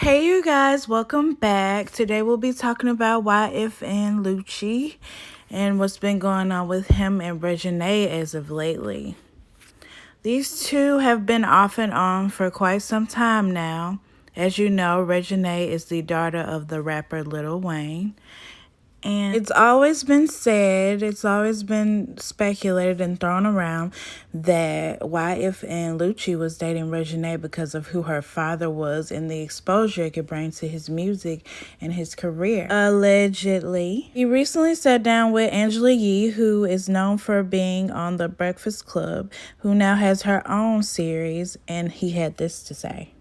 Hey you guys, welcome back. Today we'll be talking about YFN Lucci and what's been going on with him and Reginae as of lately. These two have been off and on for quite some time now. As you know, Reginae is the daughter of the rapper Lil Wayne. And it's always been said, it's always been speculated and thrown around that YFN Lucci was dating Reginae because of who her father was and the exposure it could bring to his music and his career. Allegedly. He recently sat down with Angela Yee, who is known for being on The Breakfast Club, who now has her own series, and he had this to say.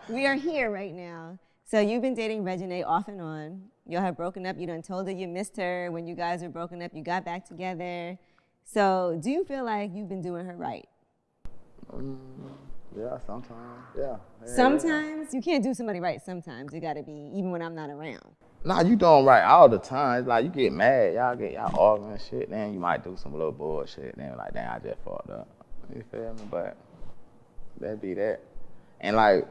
We are here right now. So you've been dating Reginae off and on. Y'all have broken up. You done told her you missed her. When you guys were broken up, you got back together. So do you feel like you've been doing her right? Yeah, sometimes. Yeah. Sometimes? You can't do somebody right sometimes. You gotta be, even when I'm not around. Nah, you doing right all the time. It's like you get mad, y'all arguing and shit, then you might do some little bullshit. Then like, damn, I just fucked up. You feel me? But that'd be that. And like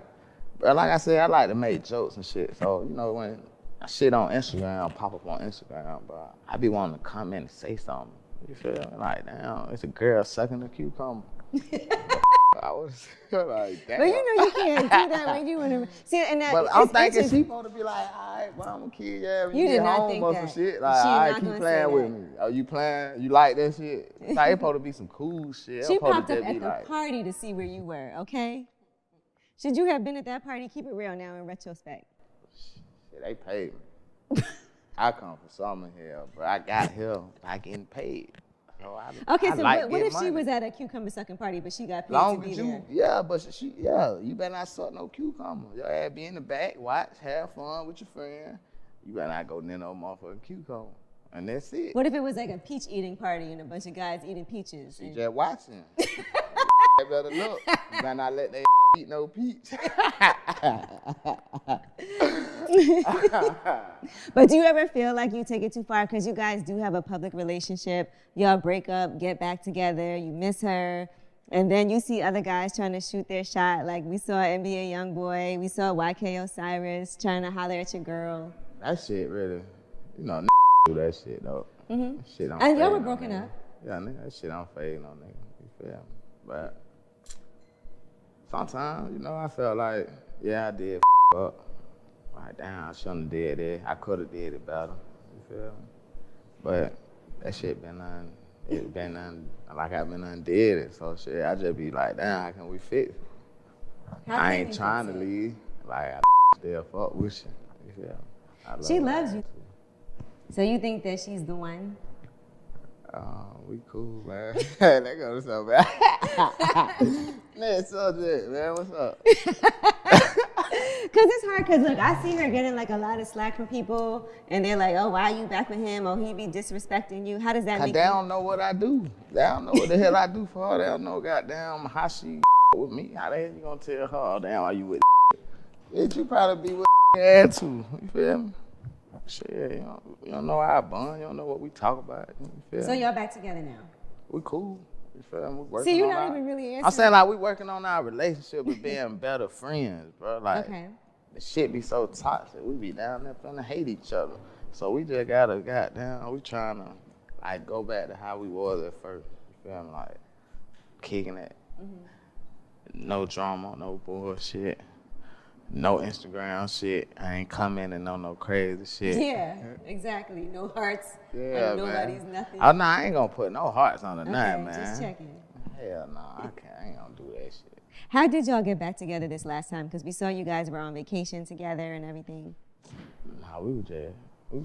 I said, I like to make jokes and shit. So, you know, when I shit on Instagram, pop up on Instagram, but I be wanting to comment and say something. You feel me? Like, damn, it's a girl sucking a cucumber. I was like, damn. But you know you can't do that when you want to. See, and that, but I'm thinking she supposed to be like, all right, well, I'm a kid, yeah. You did not think that. Some shit. Like, all right, keep playing with me. Are you playing? You like that shit? Like, it's supposed to be some cool shit. She popped up at the party to see where you were, okay? Should you have been at that party? Keep it real now in retrospect. Shit, they paid me. I come from something here, but I got here by getting paid. So okay, so like what if money. She was at a cucumber sucking party, but she got paid Long to be as there? Yeah, but you better not suck no cucumber. Your ass be in the back, watch, have fun with your friend. You better not go near no motherfucking cucumber. And that's it. What if it was like a peach eating party and a bunch of guys eating peaches? She just watching. They better look. You better not let they eat no peach. But do you ever feel like you take it too far? Because you guys do have a public relationship. Y'all break up, get back together, you miss her, and then you see other guys trying to shoot their shot. Like we saw NBA Youngboy, we saw YK Osiris trying to holler at your girl. That shit really, you know, do that shit though. Mm-hmm. Shit don't and y'all were no broken nigga. up. Yeah, nigga, that shit don't fade no nigga. You feel me? But sometimes, you know, I felt like, yeah, I did up. Like, damn, I shouldn't have did it. I could have did it better. You feel me? But that shit been like I've been undid it. So shit, I just be like, damn, how can we fix it? I ain't trying to leave. Like, I still fuck with you. You feel me? She loves you. So you think that she's the one? We cool, man. That goes so bad. Next subject, man. What's up? Because it's hard, because look, I see her getting like a lot of slack from people, and they're like, oh, why are you back with him? Oh, he be disrespecting you. How does that make They don't know what I do. They don't know what the hell I do for her. They don't know goddamn how she with me. How the hell you gonna tell her, oh, damn, are you with bitch, you probably be with ass too. You feel me? Shit, you don't know our bond. You don't know what we talk about. You feel so me? y'all back together now? We cool. You feel me? We working See, you're on not even really answering. I'm saying like we working on our relationship with being better friends, bro. Like the shit be so toxic. We be down there trying to hate each other. So we just gotta goddamn. We trying to like go back to how we was at first. You feel me? Like kicking it. Mm-hmm. No drama, no bullshit. No Instagram shit. I ain't commenting on no crazy shit. Yeah, exactly. No hearts. Yeah, nobody's man. Nothing. Oh, no, I ain't gonna put no hearts on the night, man. Just checking. Hell no, I ain't gonna do that shit. How did y'all get back together this last time? Because we saw you guys were on vacation together and everything. Nah, we was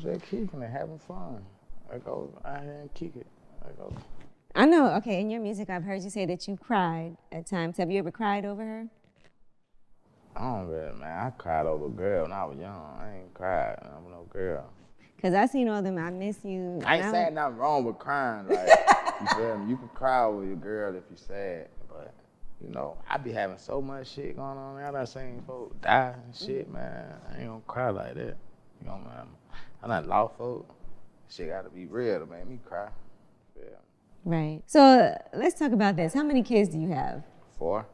just kicking it, having fun. I go out here and kick it. I know, okay, in your music, I've heard you say that you cried at times. Have you ever cried over her? I don't really, man. I cried over a girl when I was young. I ain't cried over no girl. Because I seen all them, I miss you. I ain't saying nothing wrong with crying. Like, you feel me? You can cry over your girl if you sad. But, you know, I be having so much shit going on. I done seen folks die and shit, man. I ain't gonna cry like that. You know, man. I done lost folks. Shit gotta be real to make me cry. Yeah. Right. So let's talk about this. How many kids do you have? 4.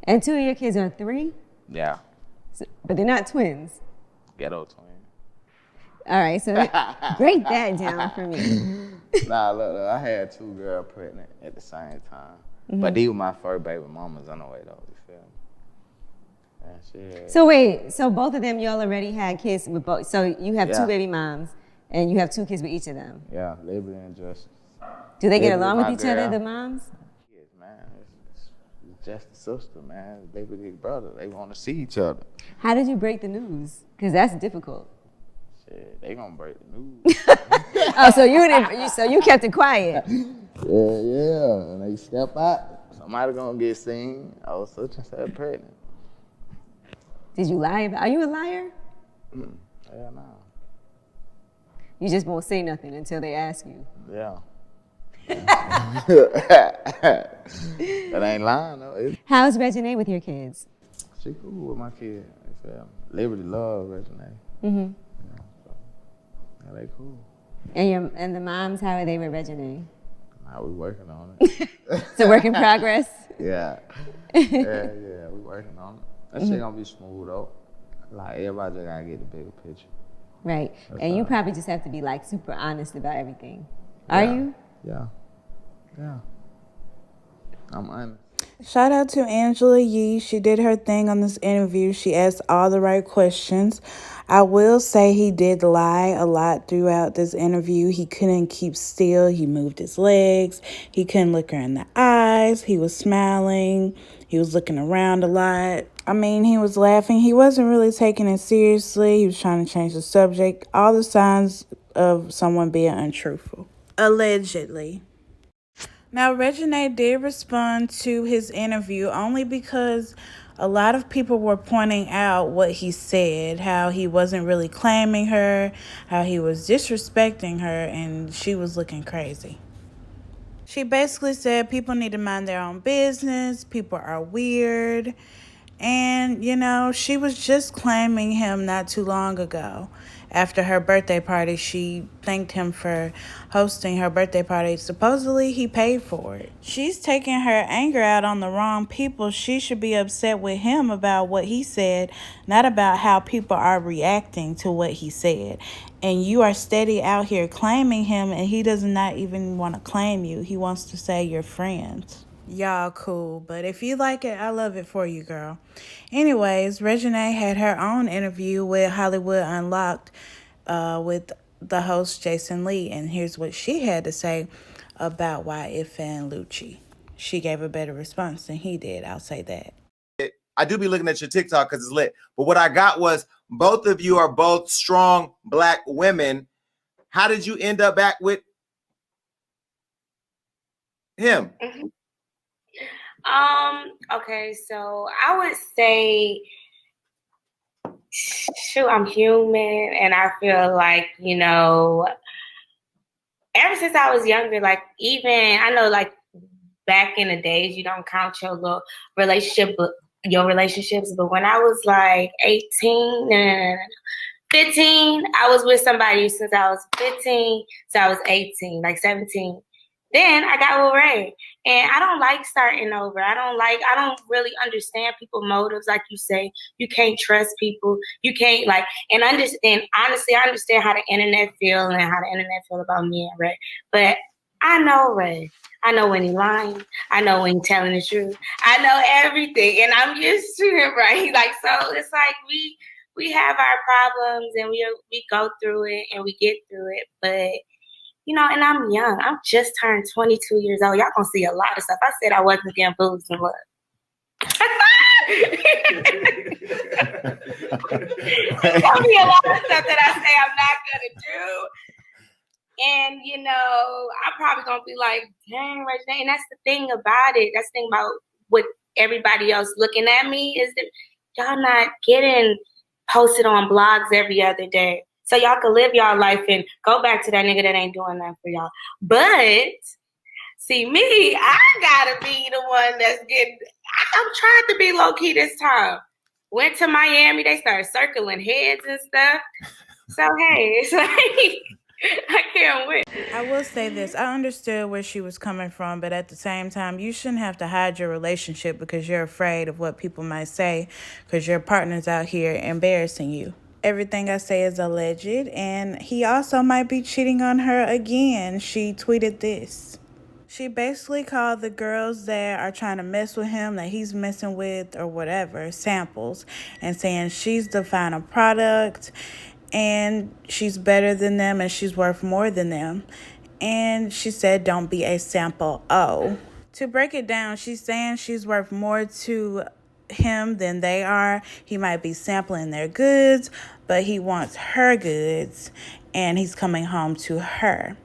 And 2 of your kids are 3? Yeah. So, but they're not twins. Ghetto twin. All right, so break that down for me. Nah, look, I had 2 girls pregnant at the same time. But these were my first baby mamas on the way, though. You feel me? And shit. So wait, so both of them, y'all already had kids with both. So you have 2 baby moms, and you have 2 kids with each of them. Yeah, Liberty and Justice. Do they get along with each other, the moms? Yes, man. It's just a sister, man. They big brother. They want to see each other. How did you break the news? Because that's difficult. Shit, they gonna break the news. Oh, so you kept it quiet. Yeah. And they step out. Somebody gonna get seen. I was such and such pregnant. Did you lie? Are you a liar? Hell no. You just won't say nothing until they ask you. Yeah. That ain't lying though. How's Reginae with your kids? She cool with my kid. You feel me? Liberty love Reginae. Mm-hmm. Yeah, they cool. And the moms, how are they with Reginae? Nah, we working on it. It's a work in progress. Yeah, we working on it. That shit gonna be smooth though. Like everybody just gotta get the bigger picture. Right. That's and you right. probably just have to be like super honest about everything. Are you? Yeah. I'm honest. Shout out to Angela Yee. She did her thing on this interview. She asked all the right questions. I will say he did lie a lot throughout this interview. He couldn't keep still. He moved his legs. He couldn't look her in the eyes. He was smiling. He was looking around a lot. I mean, he was laughing. He wasn't really taking it seriously. He was trying to change the subject. All the signs of someone being untruthful. Allegedly. Now, Reginae did respond to his interview only because a lot of people were pointing out what he said, how he wasn't really claiming her, how he was disrespecting her, and she was looking crazy. She basically said people need to mind their own business, people are weird, and, she was just claiming him not too long ago. After her birthday party, she thanked him for hosting her birthday party. Supposedly, he paid for it. She's taking her anger out on the wrong people. She should be upset with him about what he said, not about how people are reacting to what he said. And you are steady out here claiming him, and he does not even want to claim you. He wants to say you're friends. Y'all cool, but if you like it, I love it for you, girl. Anyways, Reginae had her own interview with Hollywood Unlocked with the host Jason Lee, and here's what she had to say about YFN Lucci. She gave a better response than he did, I'll say that. I do be looking at your TikTok because it's lit, but what I got was both of you are both strong Black women. How did you end up back with him? Okay, so I would say, shoot, I'm human, and I feel like, ever since I was younger, like, even, I know, like, back in the days, you don't count your little your relationships, but when I was, like, 18, 15, I was with somebody since I was 15, so I was 18, like 17. Then I got with Ray, and I don't like starting over. I don't really understand people's motives. Like you say, you can't trust people. You can't and honestly, I understand how the internet feel and how the internet feel about me and Ray. But I know Ray. I know when he's lying. I know when he's telling the truth. I know everything, and I'm used to it, right? So it's like we have our problems, and we go through it, and we get through it, but. And I'm young. I'm just turned 22 years old. Y'all gonna see a lot of stuff. I said I wasn't getting boobs and what? There's gonna be a lot of stuff that I say I'm not gonna do. And, I'm probably gonna be like, dang, Reginae. And that's the thing about it. That's the thing about what everybody else looking at me is that y'all not getting posted on blogs every other day. So y'all can live y'all life and go back to that nigga that ain't doing that for y'all. But see me, I gotta be the one that's getting. I'm trying to be low key this time. Went to Miami, they started circling heads and stuff. So hey, it's like I can't win. I will say this. I understood where she was coming from, but at the same time, you shouldn't have to hide your relationship because you're afraid of what people might say because your partner's out here embarrassing you. Everything I say is alleged, and he also might be cheating on her again. She tweeted this. She basically called the girls that are trying to mess with him, that he's messing with or whatever, samples, and saying she's the final product and she's better than them and she's worth more than them. And she said, don't be a sample. Oh. To break it down, she's saying she's worth more to him than they are. He might be sampling their goods, but he wants her goods and he's coming home to her.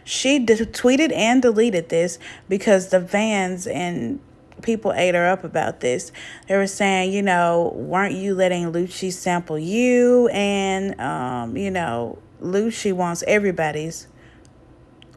She tweeted and deleted this because the fans and people ate her up about this. They were saying, weren't you letting Lucci sample you? And, Lucci wants everybody's.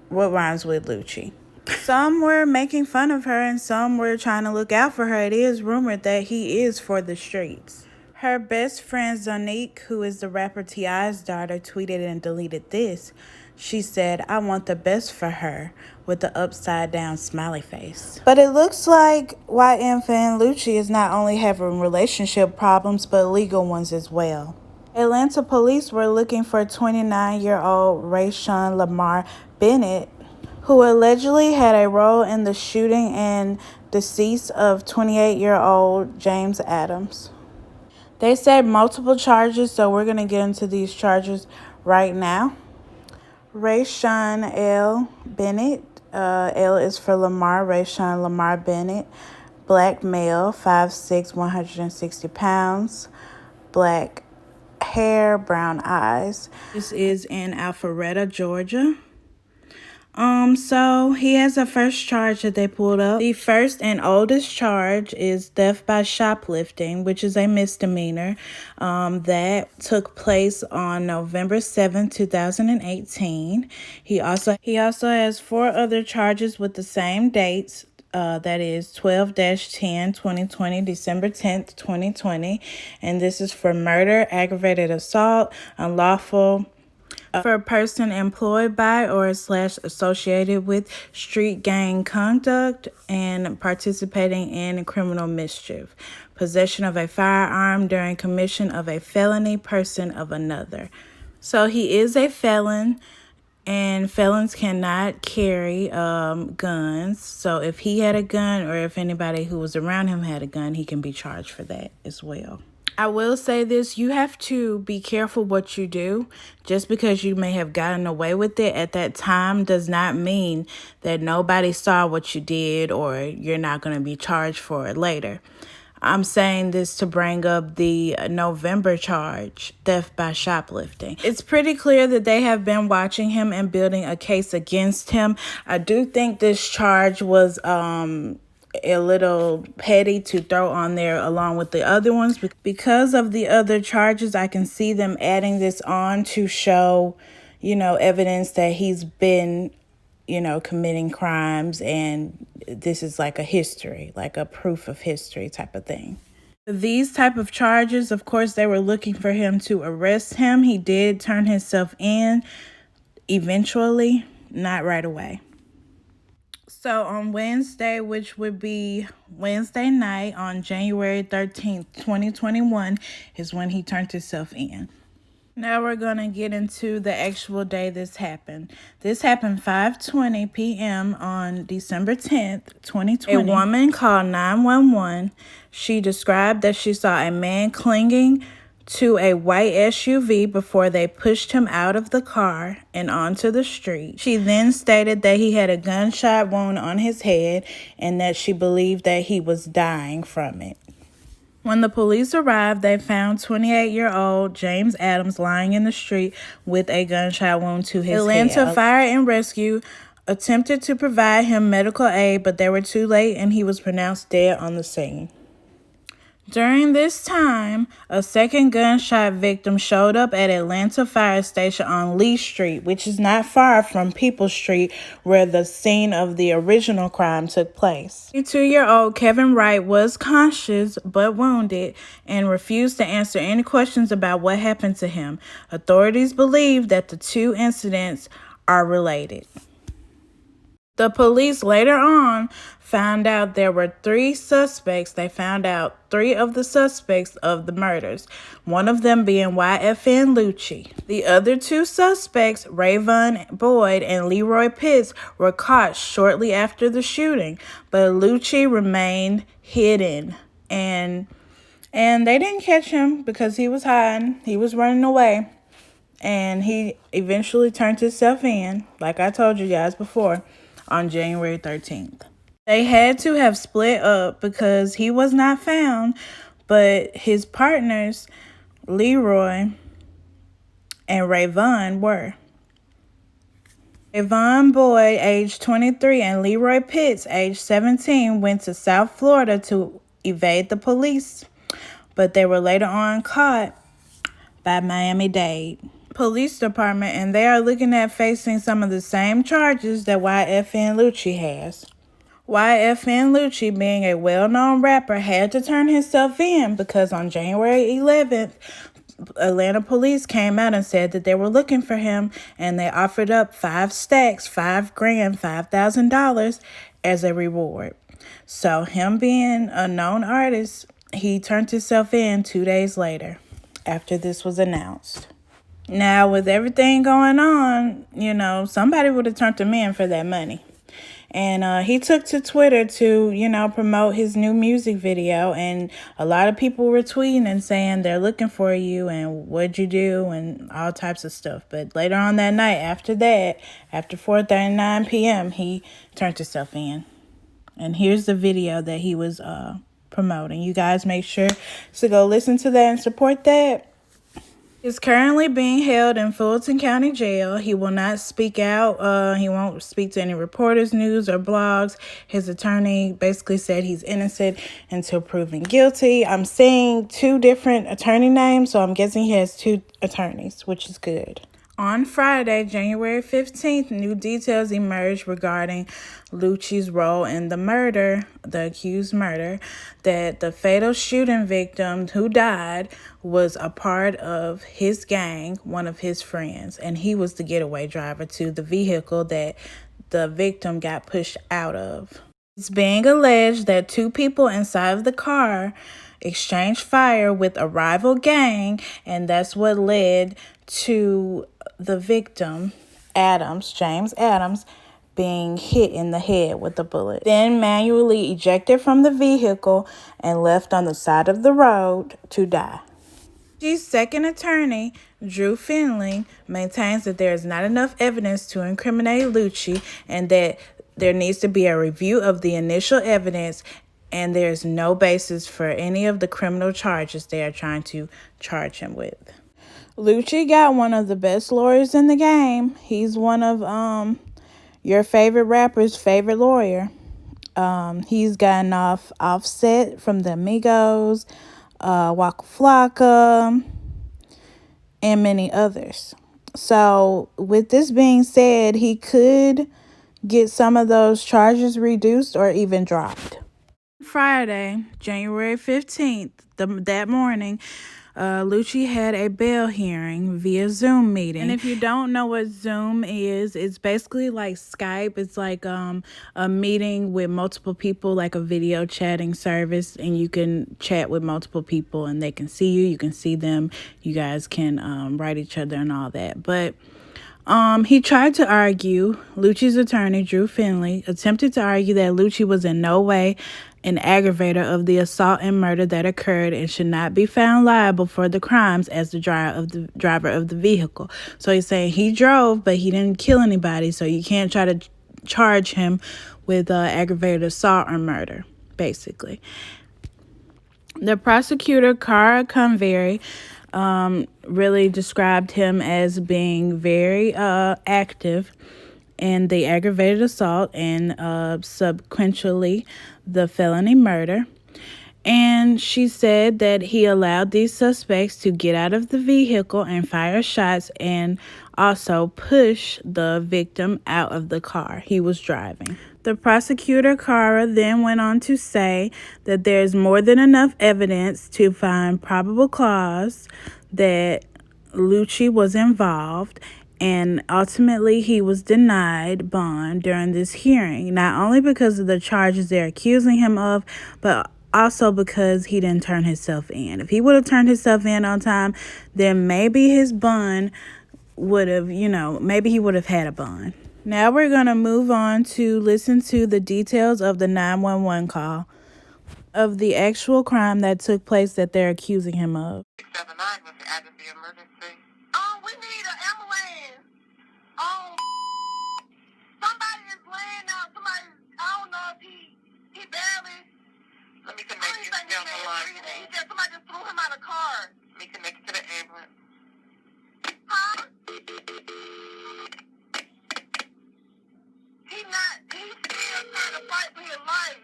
What rhymes with Lucci? Some were making fun of her and some were trying to look out for her. It is rumored that he is for the streets. Her best friend Zonique, who is the rapper T.I.'s daughter, tweeted and deleted this. She said, I want the best for her, with the upside down smiley face. But it looks like YFN Lucci is not only having relationship problems, but legal ones as well. Atlanta police were looking for 29-year-old Rayshawn Lamar Bennett, who allegedly had a role in the shooting and decease of 28-year-old James Adams. They said multiple charges, so we're going to get into these charges right now. Rayshawn L. Bennett, L is for Lamar, Rayshawn Lamar Bennett, black male, 5'6", 160 pounds, black hair, brown eyes. This is in Alpharetta, Georgia. So he has a first charge that they pulled up. The first and oldest charge is theft by shoplifting, which is a misdemeanor, that took place on November 7th, 2018. He also has 4 other charges with the same dates. That is 12-10, 2020, December 10th, 2020. And this is for murder, aggravated assault, unlawful for a person employed by or / associated with street gang conduct and participating in criminal mischief, possession of a firearm during commission of a felony, person of another. So he is a felon, and felons cannot carry guns. So if he had a gun or if anybody who was around him had a gun, he can be charged for that as well. I will say this, you have to be careful what you do. Just because you may have gotten away with it at that time does not mean that nobody saw what you did or you're not going to be charged for it later. I'm saying this to bring up the November charge, theft by shoplifting. It's pretty clear that they have been watching him and building a case against him. I do think this charge was a little petty to throw on there along with the other ones. Because of the other charges, I can see them adding this on to show, evidence that he's been, committing crimes, and this is like a history, like a proof of history type of thing. These type of charges, of course, they were looking for him to arrest him. He did turn himself in eventually, not right away. So on Wednesday, which would be Wednesday night on January 13th, 2021, is when he turned himself in. Now we're going to get into the actual day this happened. This happened 5:20 p.m. on December 10th, 2020. A woman called 911. She described that she saw a man clinging to a white SUV before they pushed him out of the car and onto the street. She then stated that he had a gunshot wound on his head and that she believed that he was dying from it. When the police arrived, they found 28-year-old James Adams lying in the street with a gunshot wound to his head. Atlanta Fire and Rescue attempted to provide him medical aid, but they were too late and he was pronounced dead on the scene. During this time, a second gunshot victim showed up at Atlanta Fire Station on Lee Street, which is not far from People Street, where the scene of the original crime took place. 22-year-old Kevin Wright was conscious but wounded and refused to answer any questions about what happened to him. Authorities believe that the 2 incidents are related. The police later on found out there were 3 suspects. They found out 3 of the suspects of the murders, one of them being YFN Lucci. The other 2 suspects, Rayvon Boyd and Leroy Pitts, were caught shortly after the shooting, but Lucci remained hidden, and they didn't catch him because he was hiding. He was running away. And he eventually turned himself in, like I told you guys before, on January 13th. They had to have split up because he was not found, but his partners, Leroy and Rayvon, were. Rayvon Boyd, age 23, and Leroy Pitts, age 17, went to South Florida to evade the police, but they were later on caught by Miami-Dade Police Department, and they are looking at facing some of the same charges that YFN Lucci has. YFN Lucci, being a well-known rapper, had to turn himself in because on January 11th, Atlanta police came out and said that they were looking for him, and they offered up 5 stacks, $5,000, $5,000 as a reward. So him being a known artist, he turned himself in 2 days later after this was announced. Now, with everything going on, somebody would have turned him in for that money. And he took to Twitter to, promote his new music video. And a lot of people were tweeting and saying they're looking for you and what'd you do and all types of stuff. But later on that night, after 4:39 p.m., he turned himself in. And here's the video that he was promoting. You guys make sure to go listen to that and support that. He's currently being held in Fulton County Jail. He will not speak out. He won't speak to any reporters, news, or blogs. His attorney basically said he's innocent until proven guilty. I'm seeing 2 different attorney names, so I'm guessing he has 2 attorneys, which is good. On Friday, January 15th, new details emerged regarding Lucci's role in the accused murder, that the fatal shooting victim who died was a part of his gang, one of his friends, and he was the getaway driver to the vehicle that the victim got pushed out of. It's being alleged that 2 people inside of the car exchanged fire with a rival gang, and that's what led to the victim, James Adams, being hit in the head with a bullet, then manually ejected from the vehicle and left on the side of the road to die. Lucci's second attorney, Drew Finley, maintains that there is not enough evidence to incriminate Lucci and that there needs to be a review of the initial evidence, and there's no basis for any of the criminal charges they are trying to charge him with. Lucci got one of the best lawyers in the game. He's one of your favorite rapper's favorite lawyer. He's gotten Offset from the Amigos, Waka Flocka, and many others. So with this being said, he could get some of those charges reduced or even dropped. Friday, January 15th, that morning, Lucci had a bail hearing via Zoom meeting. And if you don't know what Zoom is, it's basically like Skype. It's like a meeting with multiple people, like a video chatting service, and you can chat with multiple people and they can see you, you can see them, you guys can write each other and all that. But he tried to argue, Lucci's attorney, Drew Finley, attempted to argue that Lucci was in no way an aggravator of the assault and murder that occurred and should not be found liable for the crimes as the driver of the vehicle. So he's saying he drove, but he didn't kill anybody, so you can't try to charge him with aggravated assault or murder, basically. The prosecutor, Cara Convery, really described him as being very active in the aggravated assault and subsequently the felony murder. And she said that he allowed these suspects to get out of the vehicle and fire shots and also push the victim out of the car he was driving. The prosecutor, Cara, then went on to say that there's more than enough evidence to find probable cause that Lucci was involved, And ultimately, he was denied bond during this hearing, not only because of the charges they're accusing him of, but also because he didn't turn himself in. If he would have turned himself in on time, then maybe his bond would have, maybe he would have had a bond. Now we're going to move on to listen to the details of the 911 call of the actual crime that took place that they're accusing him of. 679 was the address of the emergency. We need an ambulance. Somebody is laying out. Somebody, I don't know if he barely. Let me connect you. Stay on the line. He said somebody just threw him out of the car. Let me connect you to the ambulance. Huh? He's still trying to fight for his life.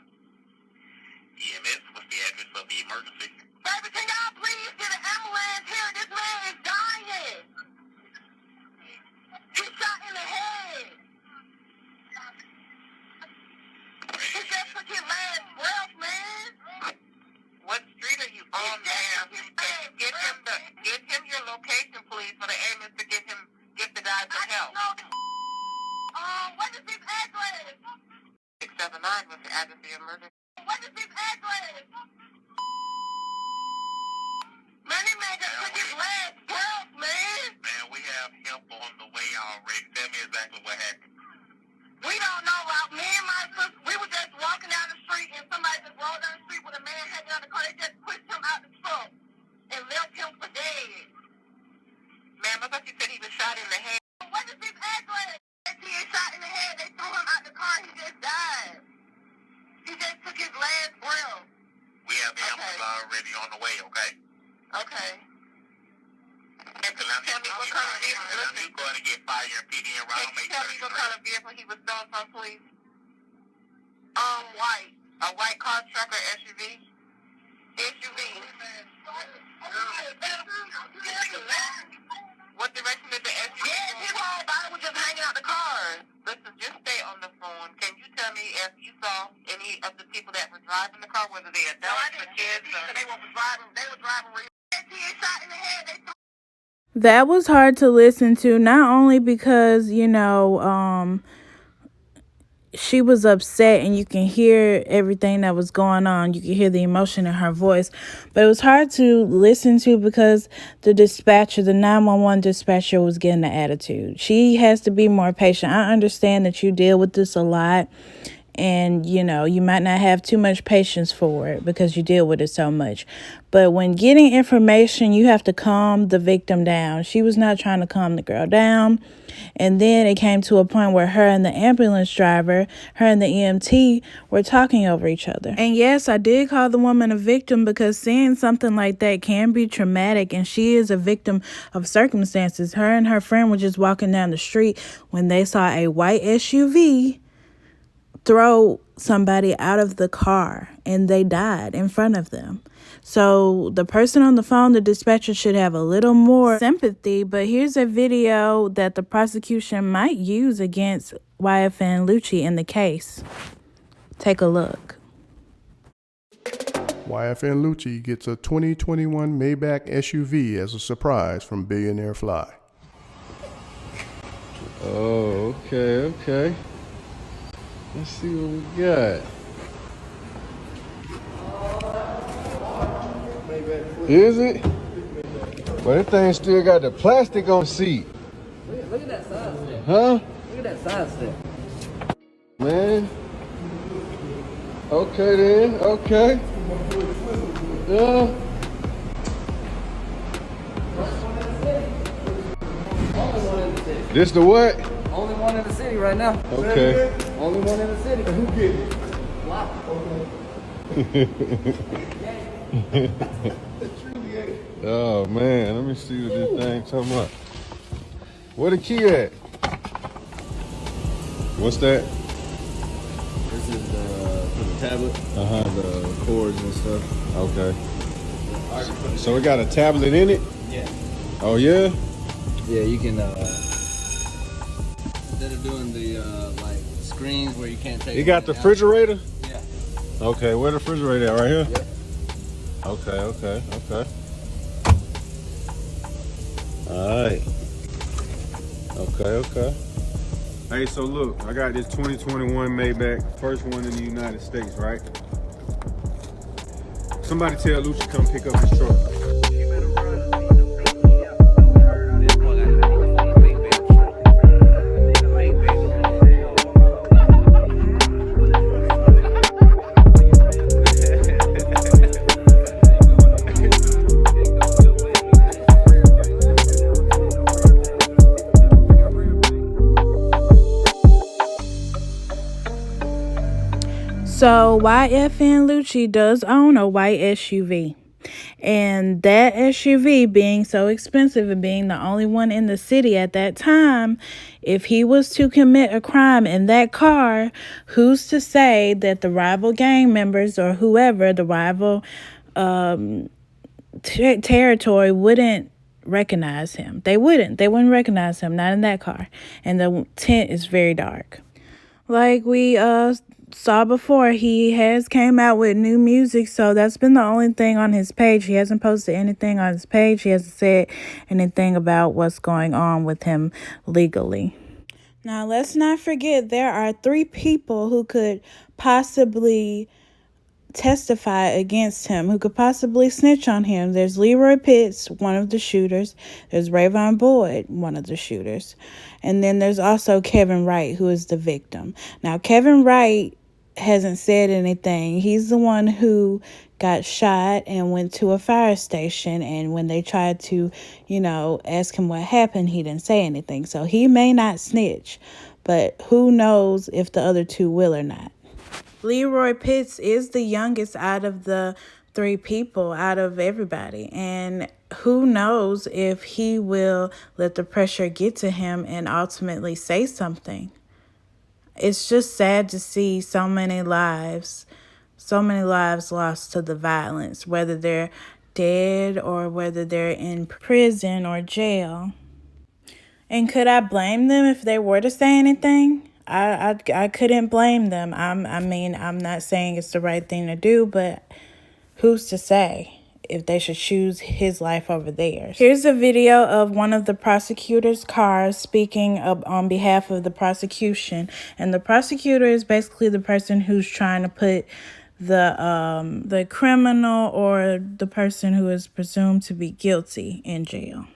EMS, what's the address of the emergency? Baby, can y'all please get an ambulance here? This man is dying. He's shot in the head. He just took his last breath, man. What street are you on, ma'am? Get him your location, please, for the ambulance to get the guy some help. What is his address? 679 was the address of the emergency. What is his address? Man, this man just took his last breath, man. Man, we have help on the way already. Tell me exactly what happened. We don't know. Me and my sister, we were just walking down the street and somebody just rolled down the street with a man hanging out the car. They just pushed him out the truck and left him for dead. Ma'am, I thought you said he was shot in the head. What is his address? He is shot in the head. They threw him out the car. He just died. He just took his last breath. We have the ambulance already on the way, okay? Okay. And can you tell me what kind of vehicle? You're going to get fire and PD and round. Can you tell me what kind of vehicle he was stolen from, please? White. A white car, truck, or SUV? SUV. What direction is the SUV? Yes, his whole body was just hanging out the car. Listen, just stay on the phone. Can you tell me if you saw any of the people that were driving the car, whether they adults or kids? They were driving. They were driving. He is shot in the head. That was hard to listen to, not only because, she was upset and you can hear everything that was going on. You can hear the emotion in her voice. But it was hard to listen to because the 911 dispatcher was getting the attitude. She has to be more patient. I understand that you deal with this a lot. And, you might not have too much patience for it because you deal with it so much. But when getting information, you have to calm the victim down. She was not trying to calm the girl down. And then it came to a point where her and the ambulance driver, her and the EMT were talking over each other. And yes, I did call the woman a victim because seeing something like that can be traumatic. And she is a victim of circumstances. Her and her friend were just walking down the street when they saw a white SUV throw somebody out of the car and they died in front of them. So the person on the phone, the dispatcher, should have a little more sympathy. But here's a video that the prosecution might use against YFN Lucci in the case. Take a look. YFN Lucci gets a 2021 Maybach SUV as a surprise from Billionaire Fly. Oh, okay. Let's see what we got. Is it? But that thing still got the plastic on the seat. Look at that side step. Huh? Look at that side step. Man. Okay then, okay. Yeah. This the what? Only one in the city right now. Okay. Only one in the city. Who get it? Wow. Oh man, let me see what this thing talking about. Where the key at? What's that? This is for the tablet. The cords and stuff. Okay. So it got a tablet in it? Yeah. Oh yeah? Yeah, you can instead of doing the like screens where you can't take You got the refrigerator? Yeah. Okay, where the refrigerator at? Right here? Yep. Okay. Alright. Okay. Hey, so look, I got this 2021 Maybach, first one in the United States, right? Somebody tell Lucci come pick up his truck. So YFN Lucci does own a white SUV. And that SUV being so expensive and being the only one in the city at that time, if he was to commit a crime in that car, who's to say that the rival gang members or whoever, the rival territory wouldn't recognize him? They wouldn't recognize him, not in that car. And the tent is very dark. Like we saw before, he has came out with new music, so that's been the only thing on his page. He hasn't posted anything on his page. He hasn't said anything about what's going on with him legally. Now, let's not forget, there are 3 people who could possibly testify against him, who could possibly snitch on him. There's Leroy Pitts, one of the shooters. There's Rayvon Boyd, one of the shooters. And then there's also Kevin Wright, who is the victim. Now, Kevin Wright hasn't said anything. He's the one who got shot and went to a fire station. And when they tried to, ask him what happened, he didn't say anything. So he may not snitch, but who knows if the other 2 will or not. Leroy Pitts is the youngest out of the 3 people, out of everybody. And who knows if he will let the pressure get to him and ultimately say something. It's just sad to see so many lives lost to the violence, whether they're dead or whether they're in prison or jail. And could I blame them if they were to say anything? I couldn't blame them. I'm not saying it's the right thing to do, but who's to say if they should choose his life over theirs? Here's a video of one of the prosecutor's cars speaking on behalf of the prosecution. And the prosecutor is basically the person who's trying to put the criminal or the person who is presumed to be guilty in jail.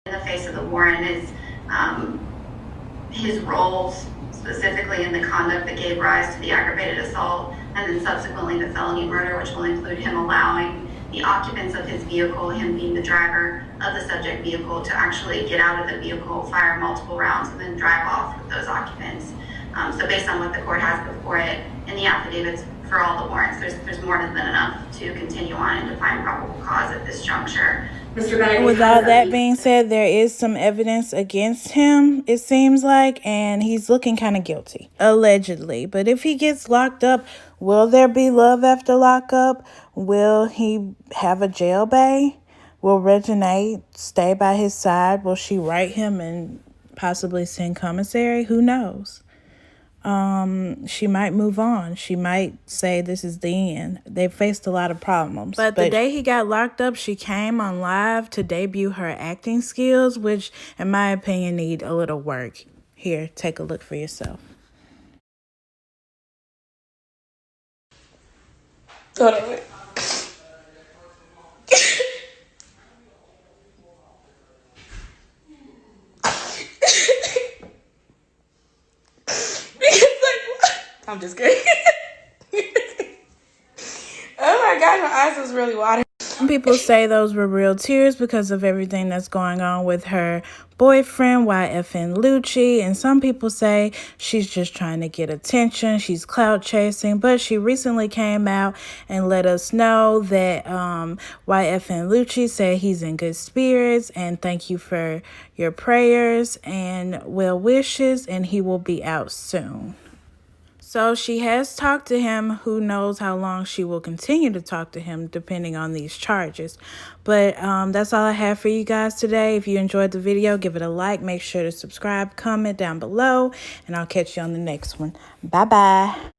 In the face of the warrant is his roles, specifically in the conduct that gave rise to the aggravated assault, and then subsequently the felony murder, which will include him allowing the occupants of his vehicle, him being the driver of the subject vehicle, to actually get out of the vehicle, fire multiple rounds, and then drive off with those occupants. So based on what the court has before it in the affidavits for all the warrants, there's more than enough to continue on and to find probable cause at this juncture. With all that being said, there is some evidence against him, it seems like, and he's looking kind of guilty, allegedly. But if he gets locked up, will there be love after lockup? Will he have a jail bay? Will Reginae stay by his side? Will she write him and possibly send commissary? Who knows? She might move on. She might say this is the end. They faced a lot of problems. But the day he got locked up, she came on live to debut her acting skills, which, in my opinion, need a little work. Here, take a look for yourself. Hold on, wait. I'm just kidding. Oh my gosh, my eyes was really watering. Some people say those were real tears because of everything that's going on with her boyfriend, YFN Lucci. And some people say she's just trying to get attention. She's clout chasing. But she recently came out and let us know that YFN Lucci said he's in good spirits and thank you for your prayers and well wishes, and he will be out soon. So she has talked to him. Who knows how long she will continue to talk to him depending on these charges. But that's all I have for you guys today. If you enjoyed the video, give it a like. Make sure to subscribe, comment down below, and I'll catch you on the next one. Bye-bye.